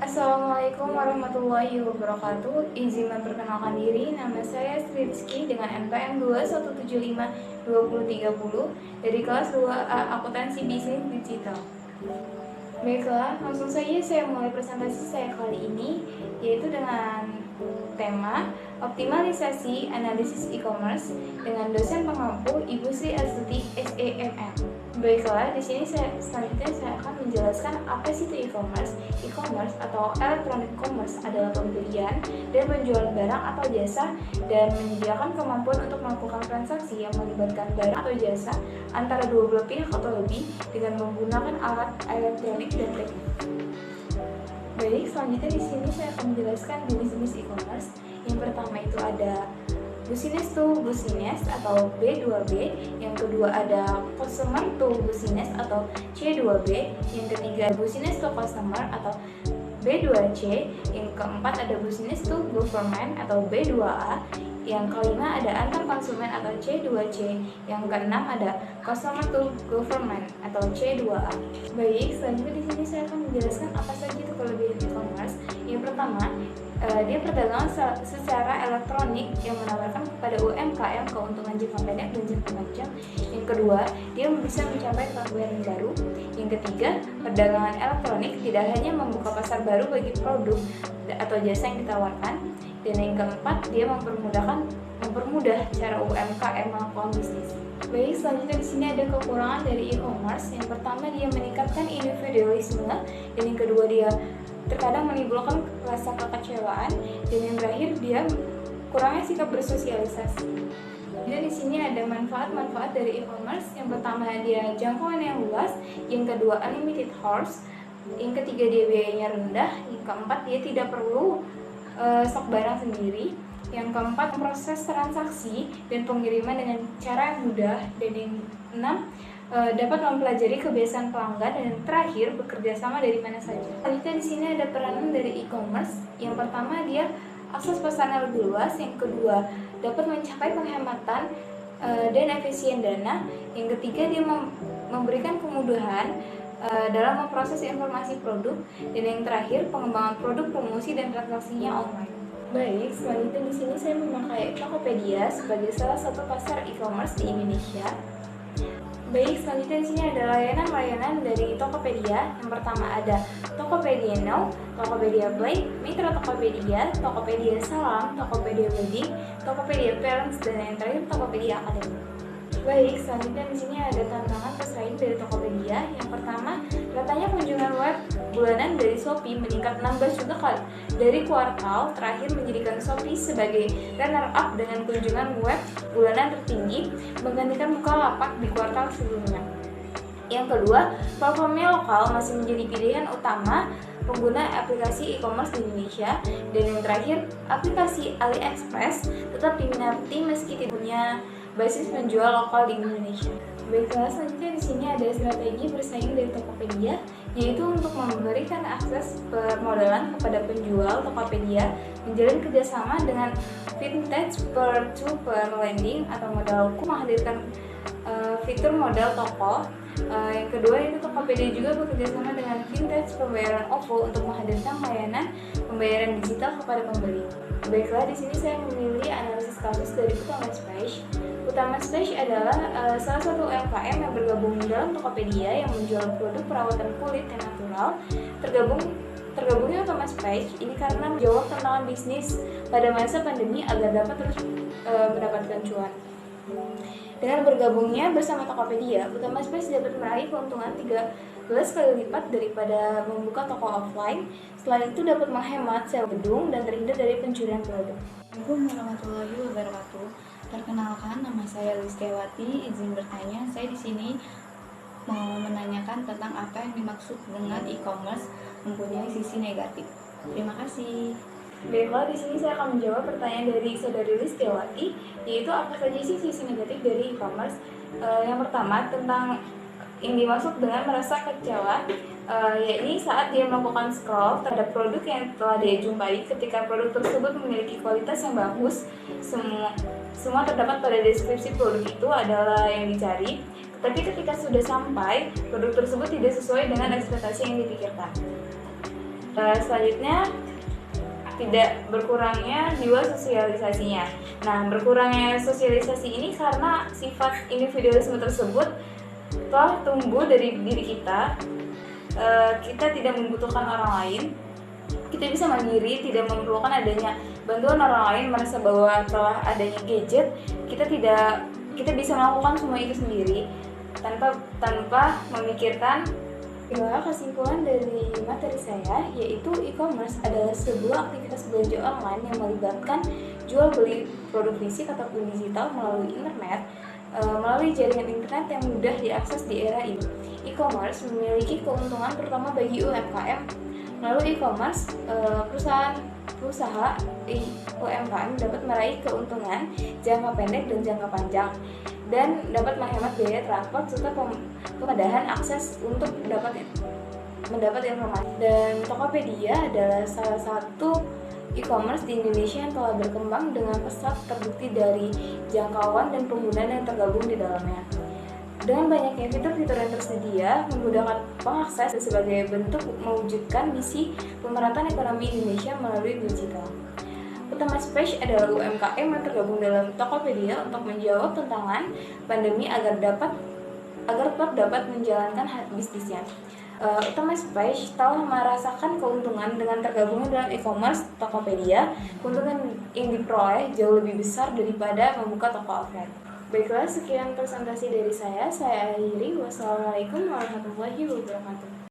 Assalamualaikum warahmatullahi wabarakatuh. Izin memperkenalkan diri, nama saya Sri Rizky dengan NPM 21752030 dari kelas 2A Akuntansi Bisnis Digital. Baiklah, langsung saja saya mulai presentasi saya kali ini, yaitu dengan tema optimalisasi analisis e-commerce dengan dosen pengampu Ibu Sri Astuti SEMM. Baiklah, di sini selanjutnya saya akan menjelaskan apa sih itu e-commerce. E-commerce atau electronic commerce adalah pembelian dan penjualan barang atau jasa dan menyediakan kemampuan untuk melakukan transaksi yang melibatkan barang atau jasa antara dua belah pihak atau lebih dengan menggunakan alat elektronik dan teknik. Baik, selanjutnya di sini saya akan menjelaskan jenis-jenis e-commerce. Yang pertama itu ada business to business atau B2B, yang kedua ada customer to business atau C2B, yang ketiga business to customer atau B2C, yang keempat ada business to government atau B2A, yang kelima ada antar konsumen atau C2C, yang keenam ada customer to government atau C2A. Baik, selanjutnya di sini saya akan menjelaskan apa saja itu kelebihan e-commerce. Yang pertama, dia perdagangan secara elektronik yang menawarkan kepada UMKM keuntungan jangka pendek dan jangka panjang. Yang kedua, dia bisa mencapai pelayanan baru. Yang ketiga, perdagangan elektronik tidak hanya membuka pasar baru bagi produk atau jasa yang ditawarkan. Dan yang keempat, dia mempermudah cara UMKM melakukan bisnis. Baik, selanjutnya di sini ada kekurangan dari e-commerce. Yang pertama, dia meningkatkan individualisme, dan yang kedua dia terkadang menimbulkan rasa kekecewaan, dan yang terakhir dia kurangnya sikap bersosialisasi. Dan di sini ada manfaat-manfaat dari e-commerce. Yang pertama, dia jangkauan yang luas. Yang kedua, unlimited hours. Yang ketiga, dia biayanya rendah. Yang keempat, dia tidak perlu stok barang sendiri. Yang keempat, proses transaksi dan pengiriman dengan cara yang mudah. Dan yang enam, dapat mempelajari kebiasaan pelanggan. Dan yang terakhir, bekerja sama dari mana saja. Selanjutnya di sini ada peranan dari e-commerce. Yang pertama, dia akses pasarnya lebih luas. Yang kedua, dapat mencapai penghematan dan efisien dana. Yang ketiga, dia memberikan kemudahan dalam memproses informasi produk. Dan yang terakhir, pengembangan produk, promosi dan transaksinya online. Baik, selanjutnya di sini saya memakai Tokopedia sebagai salah satu pasar e-commerce di Indonesia. Baik, selanjutnya di sini ada layanan-layanan dari Tokopedia. Yang pertama ada Tokopedia Now, Tokopedia Play, Mitra Tokopedia, Tokopedia Salam, Tokopedia Wedding, Tokopedia Parents, dan yang terakhir Tokopedia Academy. Baik, selanjutnya di sini ada tantangan pesaing dari Tokopedia. Yang pertama, katanya kunjungan web bulanan dari Shopee meningkat 16 juta kali dari kuartal terakhir, menjadikan Shopee sebagai runner up dengan kunjungan web bulanan tertinggi, menggantikan Bukalapak di kuartal sebelumnya. Yang kedua, platformnya lokal masih menjadi pilihan utama pengguna aplikasi e-commerce di Indonesia. Dan yang terakhir, aplikasi AliExpress tetap diminati meski tidak punya basis penjual lokal di Indonesia. Baiklah, selanjutnya di sini ada strategi bersaing dari Tokopedia, yaitu untuk memberikan akses permodalan kepada penjual. Tokopedia menjalin kerjasama dengan vintage peer-to-peer lending atau modalku, menghadirkan fitur modal toko. Yang kedua itu Tokopedia juga bekerjasama dengan vintage pembayaran OVO untuk menghadirkan layanan pembayaran digital kepada pembeli. Baiklah, di sini saya memilih analisis kasus dari Utama Space. Utama Space adalah salah satu UMKM yang bergabung dalam Tokopedia yang menjual produk perawatan kulit yang natural. Tergabungnya Utama Space ini karena menjawab tantangan bisnis pada masa pandemi agar dapat terus mendapatkan cuan. Dengan bergabungnya bersama Tokopedia, Utama Space dapat meraih keuntungan 13 kali lipat daripada membuka toko offline. Selain itu dapat menghemat sewa gedung dan terhindar dari pencurian produk. Assalamualaikum warahmatullahi wabarakatuh. Perkenalkan, nama saya Listiawati. Izin bertanya, saya di sini mau menanyakan tentang apa yang dimaksud dengan e-commerce mempunyai sisi negatif. Terima kasih. Baiklah, di sini saya akan menjawab pertanyaan dari saudari Listiawati, yaitu apa saja sih sisi negatif dari e-commerce. Yang pertama, tentang yang dimaksud dengan merasa kecewa, yakni saat dia melakukan scroll terhadap produk yang telah dia jumpai. Ketika produk tersebut memiliki kualitas yang bagus, semua terdapat pada deskripsi produk itu adalah yang dicari. Tapi ketika sudah sampai, produk tersebut tidak sesuai dengan ekspektasi yang dipikirkan. Selanjutnya, tidak berkurangnya jiwa sosialisasinya. Nah, berkurangnya sosialisasi ini karena sifat individualisme tersebut telah tumbuh dari diri kita. Kita tidak membutuhkan orang lain, kita bisa mandiri, tidak memerlukan adanya bantuan orang lain. Merasa bahwa telah adanya gadget, kita bisa melakukan semua itu sendiri tanpa memikirkan. Kesimpulan dari materi saya yaitu e-commerce adalah sebuah aktivitas belanja online yang melibatkan jual beli produk fisik ataupun digital melalui internet, melalui jaringan internet yang mudah diakses di era ini. E-commerce memiliki keuntungan terutama bagi UMKM. Melalui e-commerce, perusahaan UMKM dapat meraih keuntungan jangka pendek dan jangka panjang, dan dapat menghemat biaya transport serta kemudahan akses untuk mendapat informasi. Dan Tokopedia adalah salah satu e-commerce di Indonesia yang telah berkembang dengan pesat, terbukti dari jangkauan dan pengguna yang tergabung di dalamnya. Dengan banyaknya fitur-fitur yang tersedia, memudahkan pengakses sebagai bentuk mewujudkan misi pemerataan ekonomi Indonesia melalui digital. Utama Space adalah UMKM yang tergabung dalam Tokopedia untuk menjawab tantangan pandemi agar tetap dapat menjalankan bisnisnya. Utama Space telah merasakan keuntungan dengan tergabungnya dalam e-commerce Tokopedia. Keuntungan yang diperoleh jauh lebih besar daripada membuka toko offline. Baiklah, sekian presentasi dari saya akhiri. Wassalamualaikum warahmatullahi wabarakatuh.